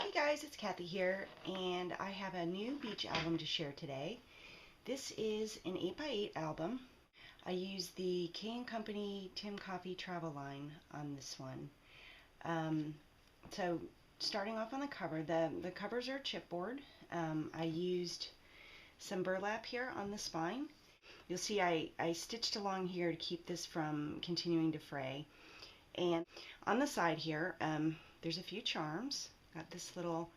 Hey guys, it's Kathy here, and I have a new beach album to share today. This is an 8x8 album. I use the K&Co Tim Coffey Travel line on this one. So starting off on the cover, the covers are chipboard. I used some burlap here on the spine. You'll see I stitched along here to keep this from continuing to fray. And on the side here, there's a few charms. Got this little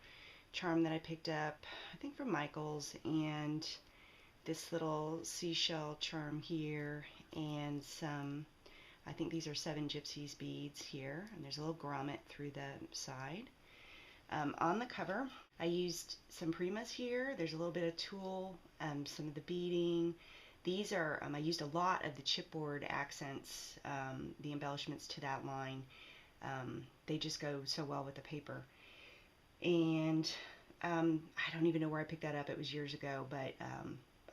charm that I picked up, I think from Michael's, and this little seashell charm here, and some, I think these are 7 Gypsies beads here, and there's a little grommet through the side. On the cover, I used some primas here. There's a little bit of tulle, some of the beading. These are, I used a lot of the chipboard accents, the embellishments to that line. They just go so well with the paper. And I don't even know where I picked that up. It was years ago, but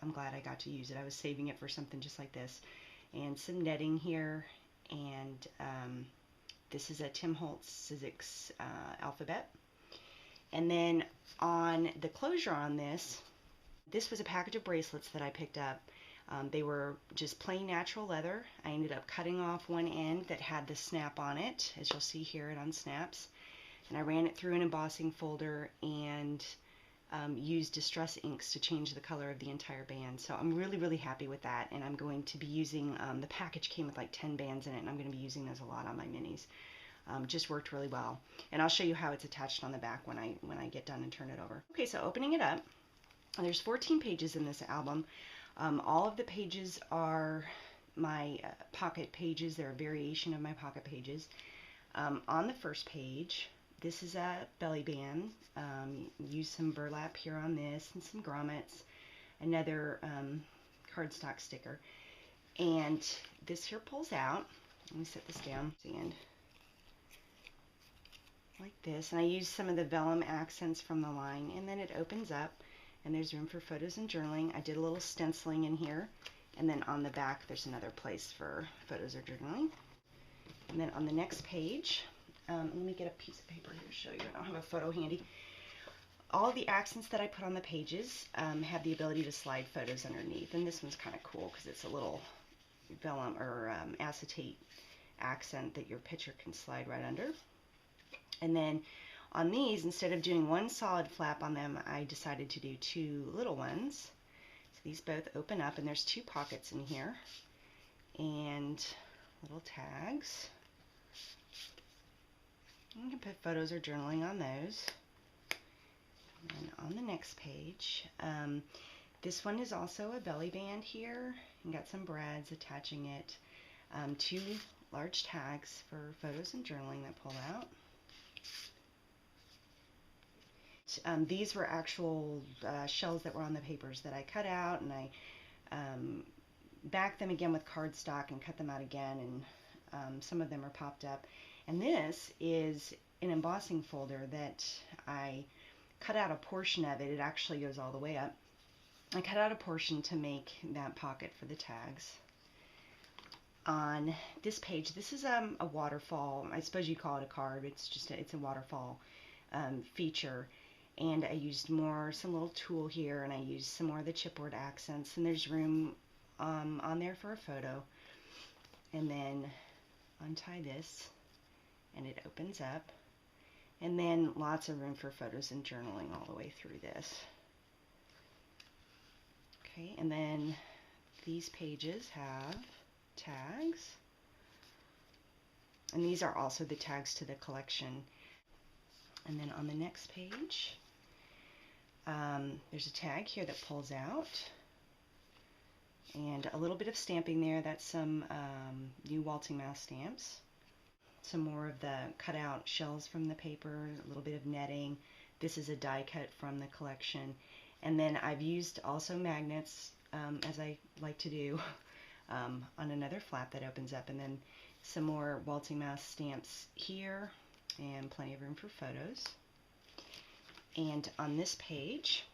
I'm glad I got to use it. I was saving it for something just like this. And some netting here, and this is a Tim Holtz Sizzix alphabet. And then on the closure on this was a package of bracelets that I picked up. They were just plain natural leather. I ended up cutting off one end that had the snap on it. As you'll see here, it unsnaps. And I ran it through an embossing folder and used distress inks to change the color of the entire band. So I'm really, really happy with that, and I'm going to be using, the package came with like 10 bands in it, and I'm going to be using those a lot on my minis. Just worked really well. And I'll show you how it's attached on the back when I get done and turn it over. Okay, so opening it up, there's 14 pages in this album. All of the pages are my pocket pages. They're a variation of my pocket pages. On the first page, this is a belly band. Use some burlap here on this and some grommets, another cardstock sticker. And this here pulls out. Let me set this down. And like this. And I use some of the vellum accents from the line. And then it opens up, and there's room for photos and journaling. I did a little stenciling in here. And then on the back, there's another place for photos or journaling. And then on the next page, let me get a piece of paper here to show you. I don't have a photo handy. All of the accents that I put on the pages have the ability to slide photos underneath, and this one's kind of cool because it's a little vellum or acetate accent that your picture can slide right under. And then on these, instead of doing one solid flap on them, I decided to do 2 little ones. So these both open up, and there's 2 pockets in here, and little tags. You can put photos or journaling on those. And on the next page, this one is also a belly band here. You got some brads attaching it. 2 large tags for photos and journaling that pull out. These were actual shells that were on the papers that I cut out, and I backed them again with cardstock and cut them out again, and some of them are popped up. And this is an embossing folder that I cut out a portion of it. It actually goes all the way up. I cut out a portion to make that pocket for the tags. On this page, this is a waterfall. I suppose you call it a card. It's just it's a waterfall feature. And I used some little tulle here, and I used some more of the chipboard accents. And there's room on there for a photo. And then untie this, and it opens up, and then lots of room for photos and journaling all the way through this. Okay, and then these pages have tags, and these are also the tags to the collection. And then on the next page, there's a tag here that pulls out, and a little bit of stamping there. That's some new Waltzing Mouse stamps. Some more of the cutout shells from the paper, a little bit of netting. This is a die cut from the collection. And then I've used also magnets, as I like to do, on another flap that opens up. And then some more Waltzing Mouse stamps here, and plenty of room for photos. And on this page,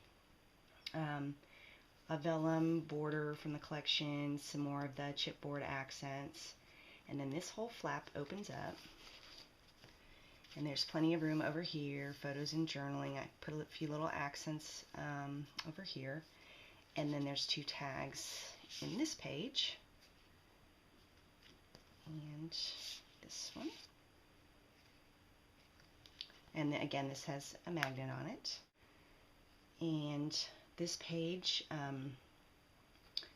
a vellum border from the collection, some more of the chipboard accents, and then this whole flap opens up, And there's plenty of room over here, photos and journaling. I put a few little accents over here. And then there's 2 tags in this page. And this one. And then, again, this has a magnet on it. And this page,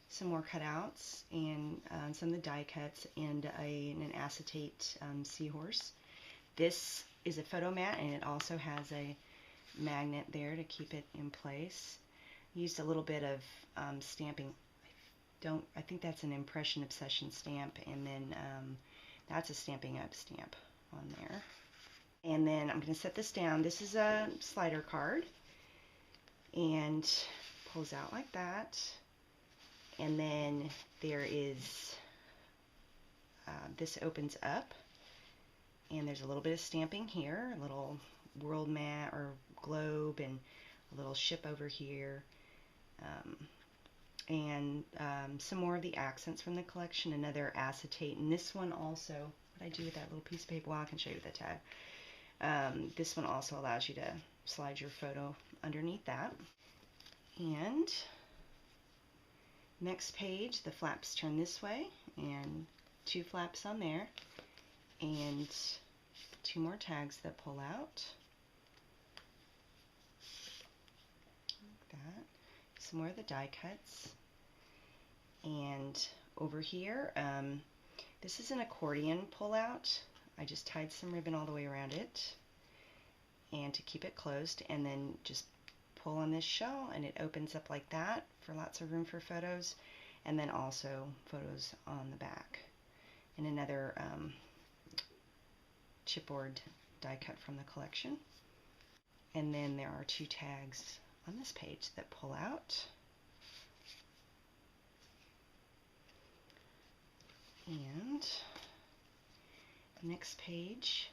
some more cutouts and some of the die cuts and an acetate seahorse. This is a photo mat, and it also has a magnet there to keep it in place. Used a little bit of stamping. I think that's an Impression Obsession stamp, and then that's a Stampin' Up stamp on there. And then I'm going to set this down. This is a slider card, and pulls out like that. And then there is, this opens up, and there's a little bit of stamping here, a little world map or globe, and a little ship over here, and some more of the accents from the collection, another acetate, and this one also, what I do with that little piece of paper, well, I can show you with the tag. This one also allows you to slide your photo underneath that. And next page, the flaps turn this way, and 2 flaps on there, and 2 more tags that pull out. Like that. Some more of the die cuts. And over here, this is an accordion pull out. I just tied some ribbon all the way around it, and to keep it closed, and then just pull on this shell, and it opens up like that for lots of room for photos, and then also photos on the back. And another chipboard die cut from the collection. And then there are 2 tags on this page that pull out. And next page,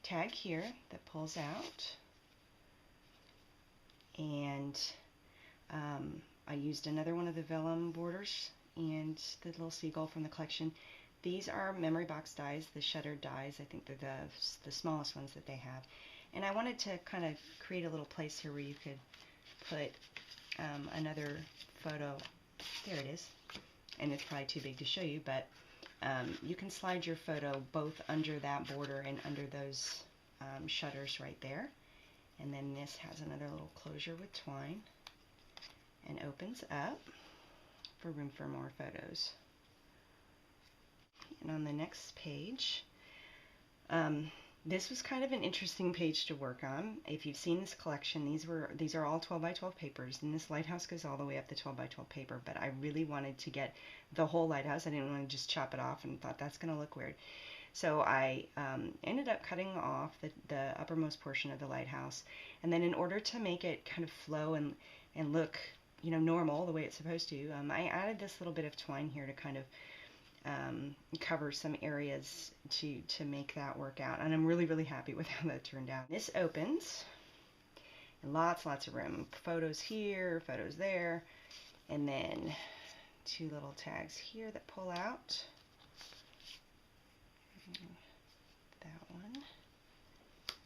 tag here that pulls out. And I used another one of the vellum borders and the little seagull from the collection. These are memory box dies, the shuttered dies. I think they're the smallest ones that they have. And I wanted to kind of create a little place here where you could put another photo. There it is. And it's probably too big to show you, but you can slide your photo both under that border and under those shutters right there. And then this has another little closure with twine and opens up for room for more photos. And on the next page, this was kind of an interesting page to work on. If you've seen this collection, these are all 12 by 12 papers, and this lighthouse goes all the way up the 12 by 12 paper, but I really wanted to get the whole lighthouse. I didn't want to just chop it off and thought that's going to look weird. So I ended up cutting off the uppermost portion of the lighthouse, and then in order to make it kind of flow and look, you know, normal the way it's supposed to, I added this little bit of twine here to kind of cover some areas to make that work out, and I'm really happy with how that turned out. This opens, and lots of room. Photos here, photos there, and then 2 little tags here that pull out. That one,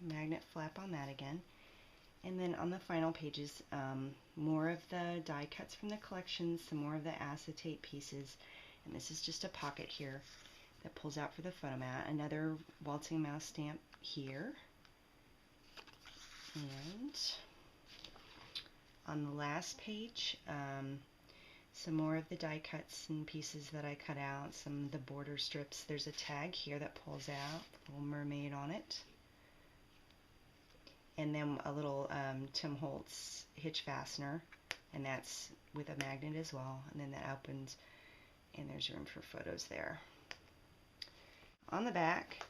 magnet flap on that again, and then on the final pages, more of the die cuts from the collection, some more of the acetate pieces. And this is just a pocket here that pulls out for the photo mat. Another waltzing mouse stamp here. And on the last page, some more of the die cuts and pieces that I cut out, some of the border strips. There's a tag here that pulls out, a little mermaid on it. And then a little Tim Holtz hitch fastener, and that's with a magnet as well. And then that opens, and there's room for photos there. On the back,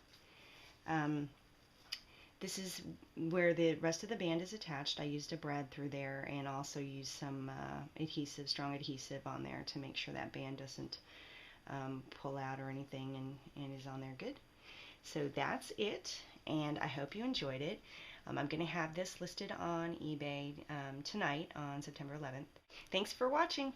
this is where the rest of the band is attached. I used a brad through there, and also used some adhesive, strong adhesive on there to make sure that band doesn't pull out or anything, and is on there good. So that's it, and I hope you enjoyed it. I'm going to have this listed on eBay tonight on September 11th. Thanks for watching.